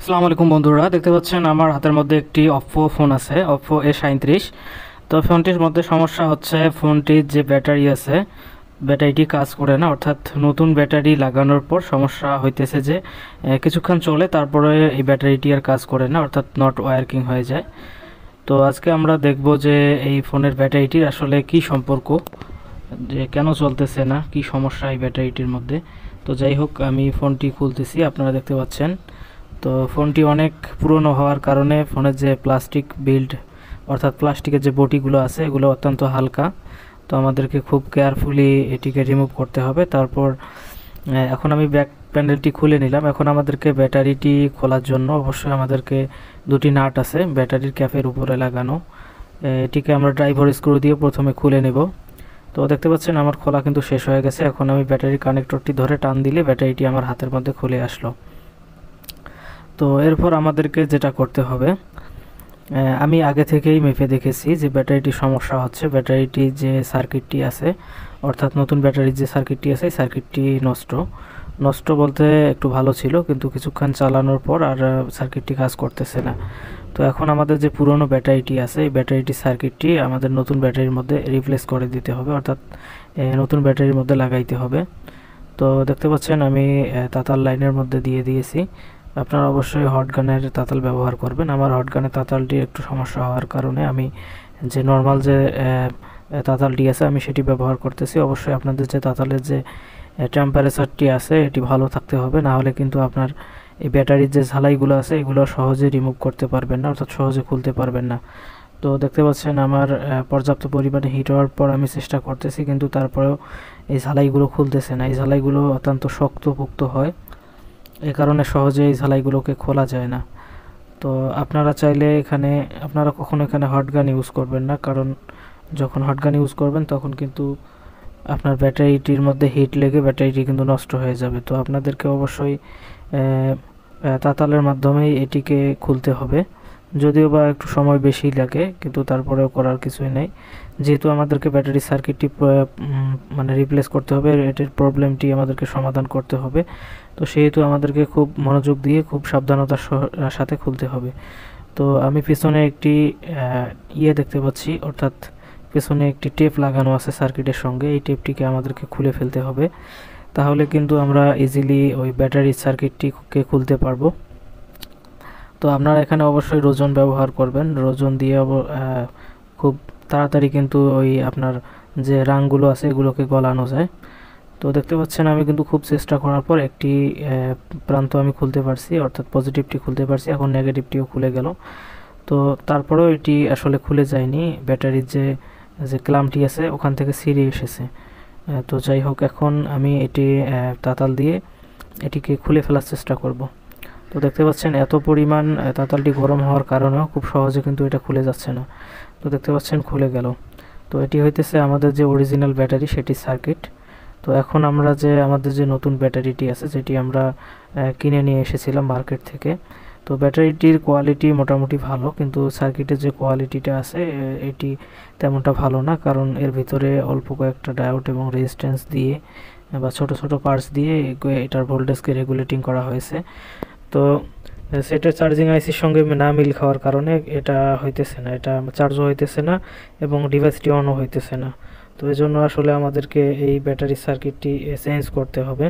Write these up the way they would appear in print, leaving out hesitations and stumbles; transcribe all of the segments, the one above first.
আসসালামু আলাইকুম বন্ধুরা, দেখতে পাচ্ছেন আমার হাতের মধ্যে একটি Oppo ফোন আছে, Oppo A37। তো ফোনটির মধ্যে সমস্যা হচ্ছে ফোনটির যে ব্যাটারি আছে, ব্যাটারিটি কাজ করে না। অর্থাৎ নতুন ব্যাটারি লাগানোর পর সমস্যা হইতেছে যে কিছুক্ষণ চলে, তারপরে এই ব্যাটারিটি আর কাজ করে না, অর্থাৎ নট ওয়ার্কিং হয়ে যায়। তো আজকে আমরা দেখব যে এই ফোনের ব্যাটারিটির আসলে কি সম্পর্ক, যে কেন চলতেছে না, কি সমস্যা এই ব্যাটারিটির মধ্যে। তো যাই হোক, আমি ফোনটি খুলতেছি, আপনারা দেখতে পাচ্ছেন। তো ফোনটি অনেক পুরনো হওয়ার কারণে ফোনের যে প্লাস্টিক বিল্ড, অর্থাৎ প্লাস্টিকের যে বটিগুলো আছে, এগুলো অত্যন্ত হালকা। তো আমাদেরকে খুব কেয়ারফুলি এটিকে রিমুভ করতে হবে। তারপর এখন আমি ব্যাক প্যানেলটি খুলে নিলাম। এখন আমাদেরকে ব্যাটারিটি খোলার জন্য অবশ্যই আমাদেরকে দুটি নাট আছে ব্যাটারির ক্যাপের উপরে লাগানো। এটিকে আমরা ড্রাইভার স্ক্রু দিয়ে প্রথমে খুলে নেব। তো দেখতে পাচ্ছেন আমার খোলা কিন্তু শেষ হয়ে গেছে। এখন আমি ব্যাটারি কানেক্টরটি ধরে টান দিলে ব্যাটারিটি আমার হাতের মধ্যে খুলে আসলো। তো এরপর আমাদেরকে যেটা করতে হবে, আমি আগে থেকেই মেপে দেখেছি যে ব্যাটারিটির সমস্যা হচ্ছে। ব্যাটারিটি যে সার্কিটটি আছে, অর্থাৎ নতুন ব্যাটারির যে সার্কিটটি আছে, এই সার্কিটটি নষ্ট। নষ্ট বলতে একটু ভালো ছিল, কিন্তু কিছুক্ষণ চালানোর পর আর সার্কিটটি কাজ করতেছে না। তো এখন আমাদের যে পুরনো ব্যাটারিটি আছে, এই ব্যাটারিটির সার্কিটটি আমাদের নতুন ব্যাটারির মধ্যে রিপ্লেস করে দিতে হবে, অর্থাৎ নতুন ব্যাটারির মধ্যে লাগাইতে হবে। তো দেখতে পাচ্ছেন আমি তাতার লাইনের মধ্যে দিয়ে দিয়েছি। আপনারা অবশ্যই হট গানের তাতাল ব্যবহার করবেন। আমার হট গানের তাতালটি একটু সমস্যা হওয়ার কারণে আমি যে নর্মাল যে তাতালটি আছে আমি সেটি ব্যবহার করতেছি। অবশ্যই আপনাদের যে তাতালের যে টেম্পারেচারটি আছে এটি ভালো থাকতে হবে, না হলে কিন্তু আপনার এই ব্যাটারির যে ঝালাইগুলো আছে এগুলো সহজে রিমুভ করতে পারবেন না, অর্থাৎ সহজে খুলতে পারবেন না। তো দেখতে পাচ্ছেন আমার পর্যাপ্ত পরিমাণে হিট হওয়ার পর আমি চেষ্টা করতেছি, কিন্তু তারপরেও এই ঝালাইগুলো খুলতেছে না। এই ঝালাইগুলো অত্যন্ত শক্তপোক্ত হয়, এই কারণে সহজে এই ঝালাইগুলোকে খোলা যায় না। তো আপনারা চাইলে এখানে, আপনারা কখনো এখানে হট গান ইউজ করবেন না, কারণ যখন হট গান ইউজ করবেন তখন কিন্তু আপনার ব্যাটারিটির মধ্যে হিট লেগে ব্যাটারিটি কিন্তু নষ্ট হয়ে যাবে। তো আপনাদেরকে অবশ্যই তাতালের মাধ্যমেই এটিকে খুলতে হবে, যদিও বা একটু সময় বেশি লাগে, কিন্তু তারপরেও করার কিছুই নেই। যেহেতু আমাদেরকে ব্যাটারি সার্কিটটি মানে রিপ্লেস করতে হবে, এটির প্রবলেমটি আমাদেরকে সমাধান করতে হবে। তো সেহেতু আমাদেরকে খুব মনোযোগ দিয়ে খুব সাবধানতার সাথে খুলতে হবে। তো আমি পিছনে একটি দেখতে পাচ্ছি, অর্থাৎ পেছনে একটি টেপ লাগানো আছে সার্কিটের সঙ্গে। এই টেপটিকে আমাদেরকে খুলে ফেলতে হবে, তাহলে কিন্তু আমরা ইজিলি ওই ব্যাটারি সার্কিটটিকে খুলতে পারবো। তো আপনারা এখানে অবশ্যই রোজন ব্যবহার করবেন। রোজন দিয়ে খুব তাড়াতাড়ি কিন্তু ওই আপনার যে রাংগুলো আছে এগুলোকে গলানো যায়। তো দেখতে পাচ্ছেন আমি কিন্তু খুব চেষ্টা করার পর একটি প্রান্ত আমি খুলতে পারছি, অর্থাৎ পজিটিভটি খুলতে পারছি। এখন নেগেটিভটিও খুলে গেল। তো তারপরেও এটি আসলে খুলে যায়নি, ব্যাটারির যে যে ক্লামটি আছে ওখান থেকে ছিঁড়ে এসেছে। তো যাই হোক, এখন আমি এটি তাতাল দিয়ে এটিকে খুলে ফেলার চেষ্টা করব। তো দেখতে পাচ্ছেন এত পরিমাণ তাতালটি গরম হওয়ার কারণেও খুব সহজে কিন্তু এটা খুলে যাচ্ছে না। তো দেখতে পাচ্ছেন খুলে গেল। তো এটি হইতেছে আমাদের যে অরিজিনাল ব্যাটারি, সেটি সার্কিট। তো এখন আমরা যে আমাদের যে নতুন ব্যাটারিটি আছে, যেটি আমরা কিনে নিয়ে এসেছিলাম মার্কেট থেকে, তো ব্যাটারিটির কোয়ালিটি মোটামুটি ভালো, কিন্তু সার্কিটের যে কোয়ালিটিটা আছে এটি তেমনটা ভালো না, কারণ এর ভিতরে অল্প কয়েকটা ডায়োড এবং রেজিস্ট্যান্স দিয়ে বা ছোট ছোট পার্টস দিয়ে এটার ভোল্টেজকে রেগুলেটিং করা হয়েছে। তো সেটার চার্জিং আইসির সঙ্গে না মিল খাওয়ার কারণে এটা হইতেছে না, এটা চার্জও হইতেছে না এবং ডিভাইসটি অনও হইতেছে না। তো এই জন্য আসলে আমাদেরকে এই ব্যাটারি সার্কিটটি চেঞ্জ করতে হবে।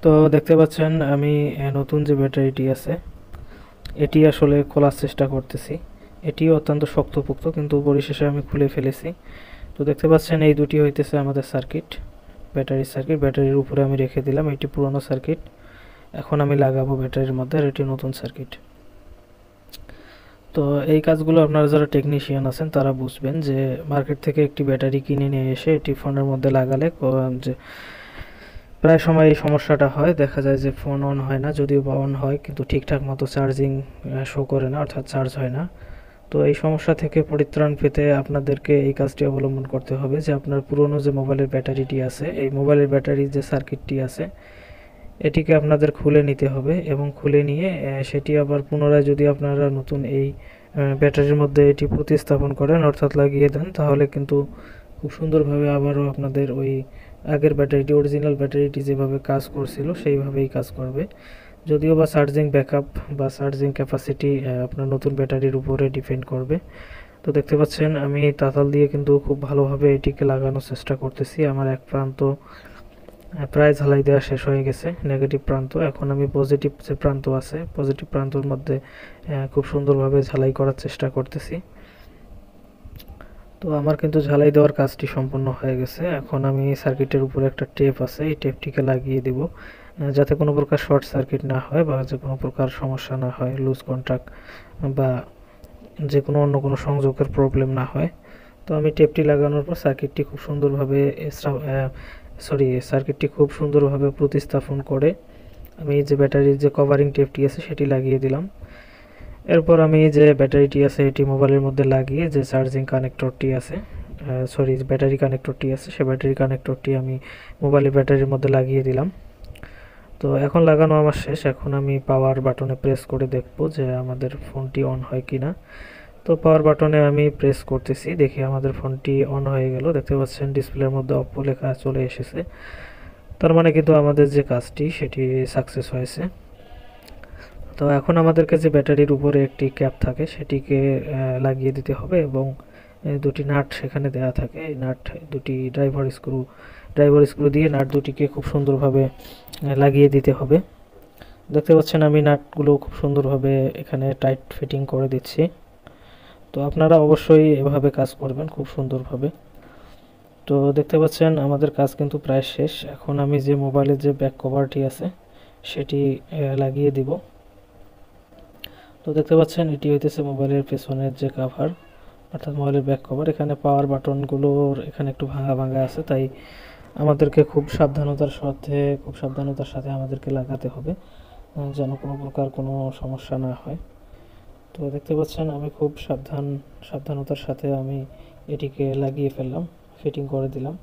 তো দেখতে পাচ্ছেন আমি নতুন যে ব্যাটারিটি আছে এটি আসলে খোলার চেষ্টা করতেছি। এটিও অত্যন্ত শক্তপোক্ত, কিন্তু পরিশেষে আমি খুলে ফেলেছি। তো দেখতে পাচ্ছেন এই দুটি হইতেছে আমাদের সার্কিট, ব্যাটারি সার্কিট। ব্যাটারির উপরে আমি রেখে দিলাম, এটি পুরনো সার্কিট। এখন আমি লাগাবো ব্যাটারির মধ্যে, আর এটি নতুন সার্কিট। তো এই কাজগুলো আপনারা যারা টেকনিশিয়ান আছেন তারা বুঝবেন, যে মার্কেট থেকে একটি ব্যাটারি কিনে নিয়ে এসে এটি ফোনের মধ্যে লাগালে যে প্রায় সময় এই সমস্যাটা হয়। দেখা যায় যে ফোন অন হয় না, যদিও বা অন হয় কিন্তু ঠিকঠাক মতো চার্জিং শো করে না, অর্থাৎ চার্জ হয় না। তো এই সমস্যা থেকে পরিত্রাণ পেতে আপনাদেরকে এই কাজটি অবলম্বন করতে হবে, যে আপনার পুরনো যে মোবাইলের ব্যাটারিটি আছে, এই মোবাইলের ব্যাটারির যে সার্কিটটি আছে এটিকে আপনাদের খুলে নিতে হবে, এবং খুলে নিয়ে সেটি আবার পুনরায় যদি আপনারা নতুন এই ব্যাটারির মধ্যে এটি প্রতিস্থাপন করেন, অর্থাৎ লাগিয়ে দেন, তাহলে কিন্তু খুব সুন্দরভাবে আবারও আপনাদের ওই আগের ব্যাটারিটি, অরিজিনাল ব্যাটারিটি যেভাবে কাজ করছিল সেইভাবেই কাজ করবে। যদিও বা চার্জিং ব্যাকআপ বা চার্জিং ক্যাপাসিটি আপনার নতুন ব্যাটারির উপরে ডিপেন্ড করবে। তো দেখতে পাচ্ছেন আমি তাতাল দিয়ে কিন্তু খুব ভালোভাবে এটিকে লাগানোর চেষ্টা করতেছি। আমার এক প্রান্ত প্রায় ঝালাই দেওয়া শেষ হয়ে গেছে, নেগেটিভ প্রান্ত। এখন আমি পজিটিভ যে প্রান্ত আছে, পজিটিভ প্রান্তর মধ্যে খুব সুন্দরভাবে ঝালাই করার চেষ্টা করতেছি। তো আমার কিন্তু ঝালাই দেওয়ার কাজটি সম্পূর্ণ হয়ে গেছে। এখন আমি সার্কিটের উপরে একটা টেপ আছে, এই টেপটিকে লাগিয়ে দেব যাতে কোনো প্রকার শর্ট সার্কিট না হয় বা যে কোনো প্রকার সমস্যা না হয়, লুজ কন্ট্যাক্ট বা যে কোনো অন্য কোনো সংযোগের প্রবলেম না হয়। তো আমি টেপটি লাগানোর পর সার্কিটটি খুব সুন্দরভাবে প্রতিস্থাপন করে আমি যে ব্যাটারির যে কভারিং টেপটি আছে সেটি লাগিয়ে দিলাম। এরপর আমি যে ব্যাটারিটি আছে এটি মোবাইলের মধ্যে লাগিয়ে যে চার্জিং কানেক্টরটি আছে, ব্যাটারি কানেক্টরটি আছে, সে ব্যাটারি কানেক্টরটি আমি মোবাইলের ব্যাটারির মধ্যে লাগিয়ে দিলাম। তো এখন লাগানো আমার শেষ। এখন আমি পাওয়ার বাটনে প্রেস করে দেখব যে আমাদের ফোনটি অন হয় কিনা। তো পাওয়ার বাটনে আমি প্রেস করতেছি, দেখি আমাদের ফোনটি অন হয়ে গেল। দেখতে পাচ্ছেন ডিসপ্লের মধ্যে অপ্পো লেখা চলে এসেছে, তার মানে কিন্তু আমাদের যে কাজটি সেটি সাকসেস হয়েছে। তো এখন আমাদেরকে যে ব্যাটারির উপরে একটি ক্যাপ থাকে সেটিকে লাগিয়ে দিতে হবে এবং দুটি নাট সেখানে দেওয়া থাকে। এই নাট দুটি ড্রাইভার স্ক্রু দিয়ে নাট দুটিকে খুব সুন্দরভাবে লাগিয়ে দিতে হবে। দেখতে পাচ্ছেন আমি নাটগুলো খুব সুন্দরভাবে এখানে টাইট ফিটিং করে দিচ্ছি। তো আপনারা অবশ্যই এভাবে কাজ করবেন খুব সুন্দরভাবে। তো দেখতে পাচ্ছেন আমাদের কাজ কিন্তু প্রায় শেষ। এখন আমি যে মোবাইলের যে ব্যাক কভারটি আছে সেটি লাগিয়ে দিব। তো দেখতে পাচ্ছেন এটি হইতেছে মোবাইলের পেছনের যে কভার, অর্থাৎ মোবাইলের ব্যাক কভার। এখানে পাওয়ার বাটনগুলোর এখানে একটু ভাঙা ভাঙা আছে, তাই আমাদেরকে খুব সাবধানতার সাথে আমাদেরকে লাগাতে হবে যেন কোনো প্রকার কোনো সমস্যা না হয়। তো দেখতে পাচ্ছেন আমি খুব সাবধানতার সাথে আমি এটিকে লাগিয়ে ফেললাম, ফিটিং করে দিলাম।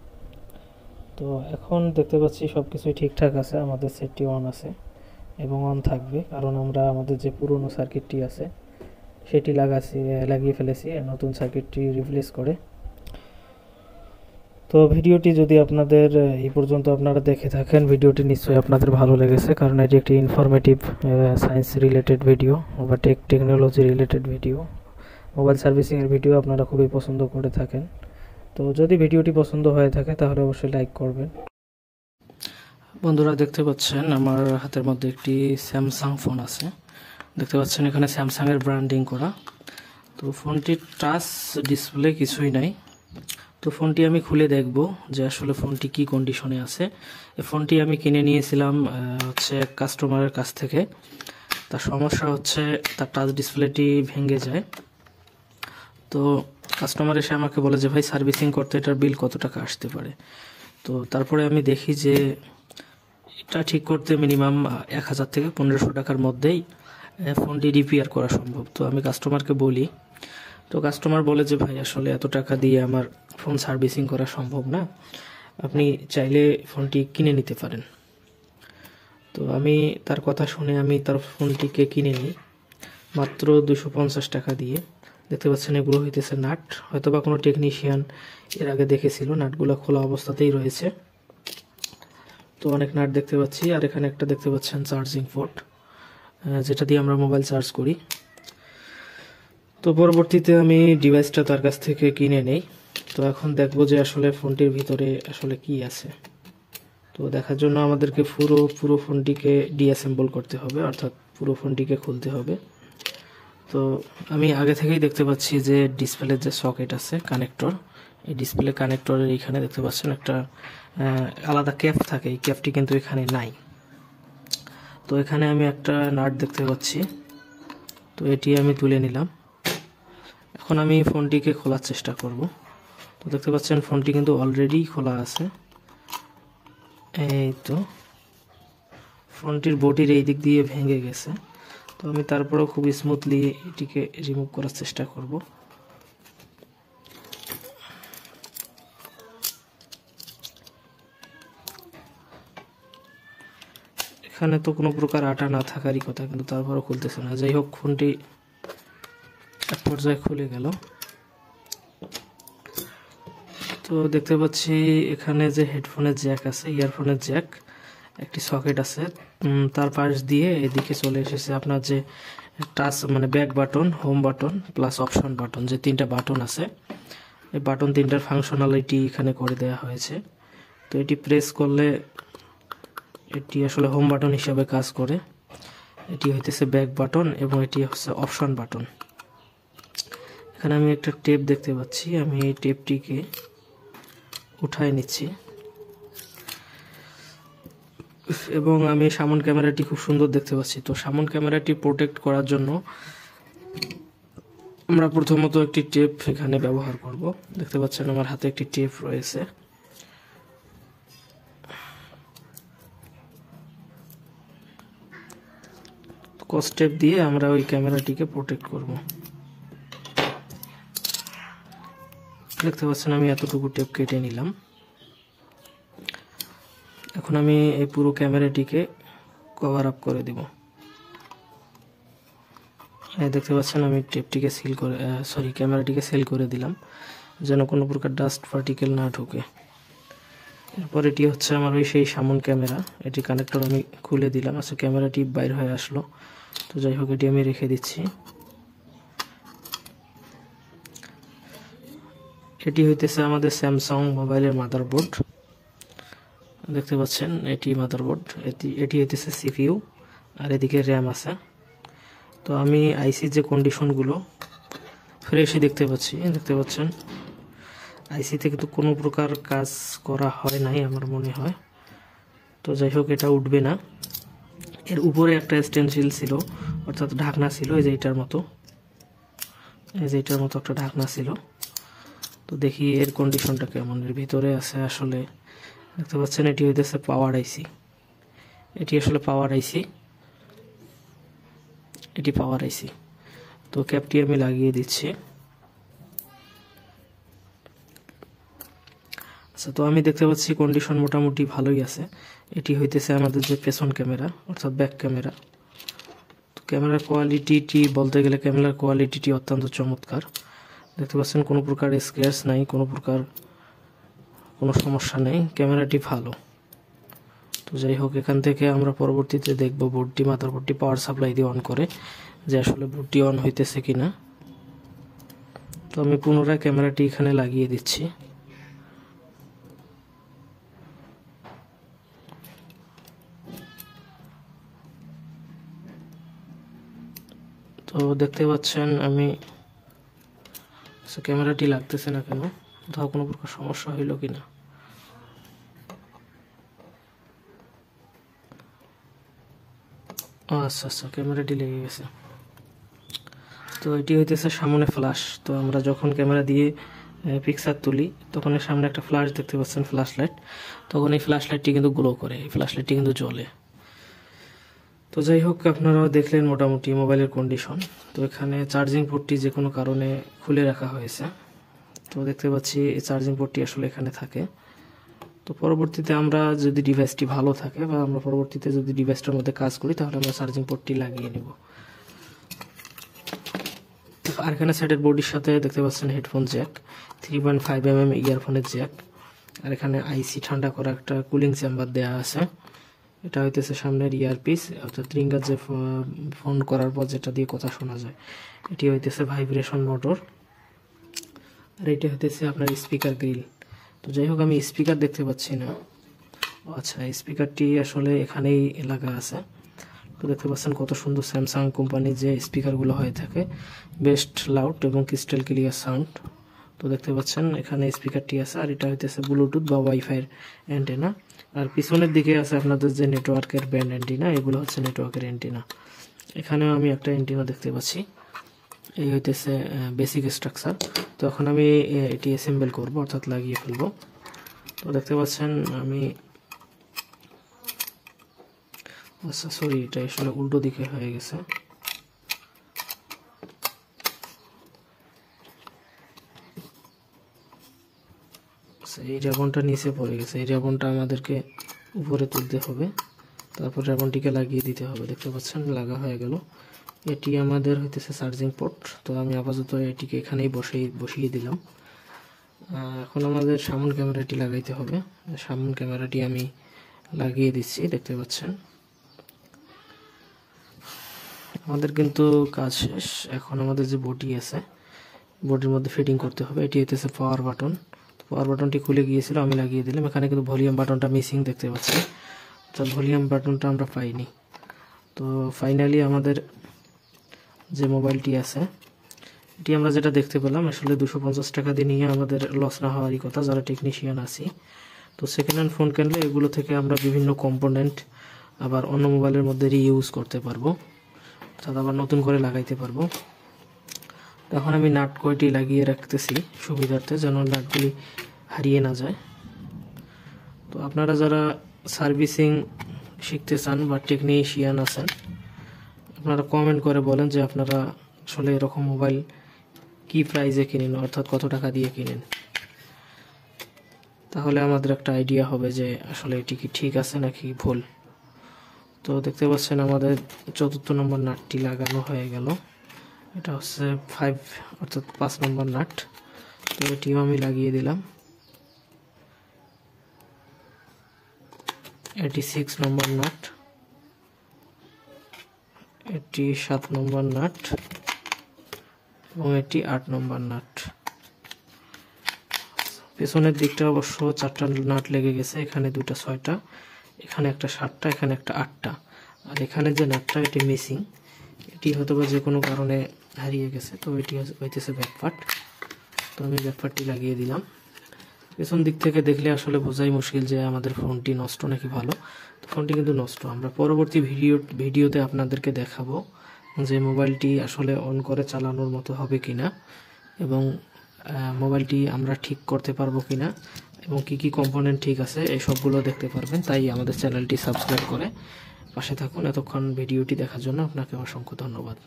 তো এখন দেখতে পাচ্ছি সব কিছুই ঠিকঠাক আছে, আমাদের সেটটি অন আছে এবং অন থাকবে, কারণ আমরা আমাদের যে পুরনো সার্কিটটি আছে সেটি লাগিয়ে ফেলেছি নতুন সার্কিটটি রিপ্লেস করে। তো ভিডিওটি যদি আপনাদের এই পর্যন্ত আপনারা দেখে থাকেন, ভিডিওটি নিশ্চয়ই আপনাদের ভালো লেগেছে, কারণ এটি একটি ইনফরমেটিভ সায়েন্স রিলেটেড ভিডিও বা টেকনোলজি রিলেটেড ভিডিও, মোবাইল সার্ভিসিংয়ের ভিডিও আপনারা খুবই পছন্দ করে থাকেন। তো যদি ভিডিওটি পছন্দ হয়ে থাকে তাহলে অবশ্যই লাইক করবেন। বন্ধুরা দেখতে পাচ্ছেন আমার হাতের মধ্যে একটি স্যামসাং ফোন আছে। দেখতে পাচ্ছেন এখানে স্যামসাংয়ের ব্র্যান্ডিং করা। তো ফোনটির টাচ ডিসপ্লে কিছুই নাই। তো ফোনটি আমি খুলে দেখব যে আসলে ফোনটি কি কন্ডিশনে আছে। এই ফোনটি আমি কিনে নিয়েছিলাম হচ্ছে কাস্টমারের কাছ থেকে। তার সমস্যা হচ্ছে তার টাচ ডিসপ্লেটি ভেঙে যায়। তো কাস্টমার এসে আমাকে বলে যে ভাই সার্ভিসিং করতে এটার বিল কত টাকা আসতে পারে। তো তারপরে আমি দেখি যে এটা ঠিক করতে মিনিমাম 1000 থেকে 1500 টাকার মধ্যেই ফোনটি রিপেয়ার করা সম্ভব। তো আমি কাস্টমারকে বলি, তো কাস্টমার বলে যে ভাই আসলে এত টাকা দিয়ে আমার ফোন সার্ভিসিং করা সম্ভব না, আপনি চাইলে ফোনটি কিনে নিতে পারেন। তো আমি তার কথা শুনে আমি তার ফোনটিকে কিনে নিই মাত্র 250 টাকা দিয়ে। দেখতে পাচ্ছেন এগুলো হইতেছে নাট, হয়তো বা কোনো টেকনিশিয়ান এর আগে দেখেছিল, নাটগুলো খোলা অবস্থাতেই রয়েছে। তো অনেক নাট দেখতে পাচ্ছি, আর এখানে একটা দেখতে পাচ্ছেন চার্জিং পোর্ট, যেটা দিয়ে আমরা মোবাইল চার্জ করি। তো পরবর্তীতে আমি ডিভাইসটা তার কাছ থেকে কিনে নেই। তো এখন দেখবো যে আসলে ফোনটির ভিতরে আসলে কি আছে। তো দেখার জন্য আমাদেরকে পুরো ফোনটিকে ডিঅ্যাসেম্বল করতে হবে, অর্থাৎ পুরো ফোনটিকে খুলতে হবে। তো আমি আগে থেকেই দেখতে পাচ্ছি যে ডিসপ্লের যে সকেট আছে কানেক্টর, এই ডিসপ্লে কানেক্টরের এখানে দেখতে পাচ্ছেন একটা আলাদা ক্যাপ থাকে, এই ক্যাপটি কিন্তু এখানে নাই। তো এখানে আমি একটা নাট দেখতে পাচ্ছি, তো এটি আমি তুলে নিলাম। এখন আমি ফোনটিকে খোলার চেষ্টা করব। তো দেখতে পাচ্ছেন ফোনটি কিন্তু অলরেডি খোলা আছে। এই তো ফোনটির বডির এই দিক দিয়ে ভেঙে গেছে। তো আমি তারপরেও খুব স্মুথলি এটিকে রিমুভ করার চেষ্টা করব। এখানে তো কোনো প্রকার আটা না থাকারই কথা, কিন্তু তারপরেও খুলতেছে না। যাই হোক, ফোনটি এক পর্যায়ে খুলে গেল। তো দেখতে পাচ্ছি এখানে যে হেডফোনের জ্যাক আছে, ইয়ারফোনের জ্যাক, একটি সকেট আছে। তার পাশ দিয়ে এদিকে চলে এসেছে আপনার যে টাচ মানে back button, home button plus option button, যে তিনটা বাটন আছে, এই বাটন তিনটার ফাংশনালিটি এখানে করে দেওয়া হয়েছে। তো এটি প্রেস করলে এটি আসলে হোম বাটন হিসাবে কাজ করে। এটি হইতেছে ব্যাক বাটন এবং এটি হচ্ছে অপশন বাটন। এখানে আমি একটা টেপ দেখতে পাচ্ছি, আমি এই টেপটিকে উঠায় নিচ্ছি এবং আমি সামন ক্যামেরাটি খুব সুন্দর দেখতে পাচ্ছি। তো সামন ক্যামেরাটি প্রোটেক্ট করার জন্য আমরা প্রথমত একটি টেপ এখানে ব্যবহার করব। দেখতে পাচ্ছেন আমার হাতে একটি টেপ রয়েছে। কস টেপ দিয়ে আমরা ওই ক্যামেরাটিকে প্রোটেক্ট করব। দেখতে পাচ্ছেন আমি এতটুকু টেপ কেটে নিলাম। এখন আমি এই পুরো ক্যামেরাটিকে কভার আপ করে দেব। দেখতে পাচ্ছেন আমি টেপটিকে সিল করে ক্যামেরাটিকে সিল করে দিলাম যেন কোনো প্রকার ডাস্ট পার্টিকেল না ঢোকে। এরপর এটি হচ্ছে আমার ওই সেই সামন ক্যামেরা, এটি কানেক্টর আমি খুলে দিলাম। আচ্ছা, ক্যামেরাটি বাইর হয়ে আসলো। তো যাই হোক, এটি আমি রেখে দিচ্ছি। এটি হইতেছে আমাদের স্যামসাং মোবাইলের মাদারবোর্ড। দেখতে পাচ্ছেন এটি মাদারবোর্ড, এটি হইতেছে সিপিইউ আর এদিকে র্যাম আছে। তো আমি আইসির যে কন্ডিশনগুলো ফ্রেশই দেখতে পাচ্ছেন আইসিতে কিন্তু কোনো প্রকার কাজ করা হয় নাই আমার মনে হয়। তো যাই হোক, এটা উঠবে না। এর উপরে একটা স্টেনসিল ছিল, অর্থাৎ ঢাকনা ছিল, এই যে এটার মতো একটা ঢাকনা ছিল। তো দেখি এর কন্ডিশনটা কেমন। এর ভিতরে আছে আসলে দেখতে পাচ্ছেন এটি হইতেছে পাওয়ার আইসি। এটি আসলে পাওয়ার আইসি, এটি পাওয়ার আইসি। তো ক্যাপটি আমি লাগিয়ে দিচ্ছি। আচ্ছা, তো আমি দেখতে পাচ্ছি কন্ডিশন মোটামুটি ভালোই আছে। এটি হইতেছে আমাদের যে পেছন ক্যামেরা, অর্থাৎ ব্যাক ক্যামেরা। তো ক্যামেরার কোয়ালিটিটি বলতে গেলে ক্যামেরার কোয়ালিটিটি অত্যন্ত চমৎকার। দেখতে পাচ্ছেন কোনো প্রকার স্ক্র্যাচ নাই, কোনো সমস্যা নেই, ক্যামেরাটি ভালো। তো যাই হোক, এখান থেকে আমরা পরবর্তীতে দেখব মাদারবোর্ডটি পাওয়ার সাপ্লাই দিয়ে অন করে যে আসলে বোর্ডটি অন হইতেছে কিনা। তো আমি পুনরায় ক্যামেরাটি এখানে লাগিয়ে দিচ্ছি। তো দেখতে পাচ্ছেন আমি ক্যামেরাটি লাগতেছে না কেন, কোথাও কোনো প্রকার সমস্যা হইল কিনা। আচ্ছা, ক্যামেরাটি লেগে গেছে। তো এটি হইতেছে সামনে ফ্ল্যাশ। তো আমরা যখন ক্যামেরা দিয়ে পিকচার তুলি তখন এর সামনে একটা ফ্ল্যাশ দেখতে পাচ্ছেন, ফ্ল্যাশ লাইট। তখন এই ফ্ল্যাশ লাইটটি কিন্তু গ্লো করে, এই ফ্ল্যাশ লাইটটি কিন্তু জ্বলে। তো যাই হোক, আপনারাও দেখলেন মোটামুটি মোবাইলের কন্ডিশন। তো এখানে চার্জিং পোর্টটি যে কোনো কারণে খুলে রাখা হয়েছে। তো দেখতে পাচ্ছি এই চার্জিং পোর্টটি আসলে এখানে থাকে। তো পরবর্তীতে আমরা যদি ডিভাইসটি ভালো থাকে বা আমরা পরবর্তীতে যদি ডিভাইসটার মধ্যে কাজ করি তাহলে আমরা চার্জিং পোর্টটি লাগিয়ে নেব। আর এখানে সাইডের বোর্ডের সাথে দেখতে পাচ্ছেন হেডফোন জ্যাক, 3.5mm ইয়ারফোনের জ্যাক। আর এখানে আইসি ঠান্ডা করা একটা কুলিং চেম্বার দেওয়া আছে। এটা হইতেছে সামনের ইয়ারপিস, অর্থাৎ রিঙ্গার যে ফোন করার পর যেটা দিয়ে কথা শোনা যায়, এটি হইতেছে ভাইব্রেশন মোটর। আর এটা হইতেছে আপনার স্পিকার গ্রিল। তো যাই হোক, আমি স্পিকার দেখতে পাচ্ছি না। আচ্ছা, স্পিকারটি আসলে এখানেই লাগা আছে। তো দেখতে পাচ্ছেন কত সুন্দর স্যামসাং কোম্পানির যে স্পিকারগুলো হয়ে থাকে, বেস্ট লাউড এবং ক্রিস্টাল ক্লিয়ার সাউন্ড। তো দেখতে পাচ্ছেন এখানে স্পিকারটি আছে। আর এটা হইতেছে ব্লুটুথ বা ওয়াইফাইয়ের অ্যান্টেনা। আর পিছনের দিকে আছে আপনাদের যে নেটওয়ার্কের ব্যান্ড অ্যান্টেনা, এগুলো হচ্ছে নেটওয়ার্কের অ্যান্টেনা। এখানেও আমি একটা অ্যান্টেনা দেখতে পাচ্ছি। এই হইতেছে বেসিক স্ট্রাকচার। তো এখন আমি এটি অ্যাসেম্বল করব, অর্থাৎ লাগিয়ে ফেলবো। তো দেখতে পাচ্ছেন আমি আচ্ছা সরি, এটা আসলে উল্টো দিকে হয়ে গেছে। এই রেবনটা নিচে পড়ে গেছে, এই রেবনটা আমাদেরকে উপরে তুলতে হবে, তারপর রেবনটিকে লাগিয়ে দিতে হবে। দেখতে পাচ্ছেন লাগা হয়ে গেল। এটি আমাদের হইতেছে চার্জিং পোর্ট। তো আমি আপাতত এটিকে এখানেই বসিয়ে দিলাম। এখন আমাদের সামন ক্যামেরাটি লাগাইতে হবে। সামন ক্যামেরাটি আমি লাগিয়ে দিচ্ছি, দেখতে পাচ্ছেন। আমাদের কিন্তু কাজ শেষ। এখন আমাদের যে বডি আছে, বডির মধ্যে ফিটিং করতে হবে। এটি হইতেছে পাওয়ার বাটন। পাওয়ার বাটনটি খুলে গিয়েছিল, আমি লাগিয়ে দিলাম। এখানে কিন্তু ভলিউম বাটনটা মিসিং দেখতে পাচ্ছি, তো ভলিউম বাটনটা আমরা পাইনি। তো ফাইনালি আমাদের যে মোবাইলটি আছে, এটি আমরা যেটা দেখতে পেলাম, আসলে 250 টাকা দিয়ে নিয়ে আমাদের লস না হওয়ারই কথা যারা টেকনিশিয়ান আছি। তো সেকেন্ড হ্যান্ড ফোন কিনলে এগুলো থেকে আমরা বিভিন্ন কম্পোনেন্ট আবার অন্য মোবাইলের মধ্যে রিইউজ করতে পারবো, অর্থাৎ আবার নতুন করে লাগাইতে পারবো। তখন আমি নাট কয়টি লাগিয়ে রাখতেছি সুবিধার্থে, যেন নাটগুলি হারিয়ে না যায়। তো আপনারা যারা সার্ভিসিং শিখতে চান বা টেকনিশিয়ান আছেন, আপনারা কমেন্ট করে বলেন যে আপনারা আসলে এরকম মোবাইল কি প্রাইজে কিনেন, অর্থাৎ কত টাকা দিয়ে কিনেন। তাহলে আমাদের একটা আইডিয়া হবে যে আসলে এটি কি ঠিক আছে নাকি ভুল। তো দেখতে পাচ্ছেন আমাদের 4র্থ নম্বর নাটটি লাগানো হয়ে গেল। এটা হচ্ছে 5 অর্থাৎ 5 নম্বর নাট। তো এটিও আমি লাগিয়ে দিলাম। এটি 6 নম্বর নাট, এটি 7 নম্বর নাট এবং এটি 8 নম্বর নাট। পেছনের দিকটা অবশ্য 4টা নাট লেগে গেছে, এখানে 2টা 6টা, এখানে একটা 7টা, এখানে একটা 8টা। আর এখানে যে নাটটা এটি মিসিং, এটি হয়তো বা যে কোনো কারণে হারিয়ে গেছে। তো এটি হইতেছে ব্যাকপার্ট। তো আমি ব্যাকপার্টটি লাগিয়ে দিলাম। পেছন দিক থেকে দেখলে আসলে বোঝাই মুশকিল যে আমাদের ফোনটি নষ্ট নাকি ভালো। তো ফোনটি কিন্তু নষ্ট। আমরা পরবর্তী ভিডিওতে আপনাদেরকে দেখাবো যে মোবাইলটি আসলে অন করে চালানোর মতো হবে কিনা এবং মোবাইলটি আমরা ঠিক করতে পারবো কিনা এবং কি কি কম্পোনেন্ট ঠিক আছে এই সবগুলো দেখতে পারবেন। তাই আমাদের চ্যানেলটি সাবস্ক্রাইব করে পাশে থাকুন। এতক্ষণ ভিডিওটি দেখার জন্য আপনাকে অসংখ্য ধন্যবাদ।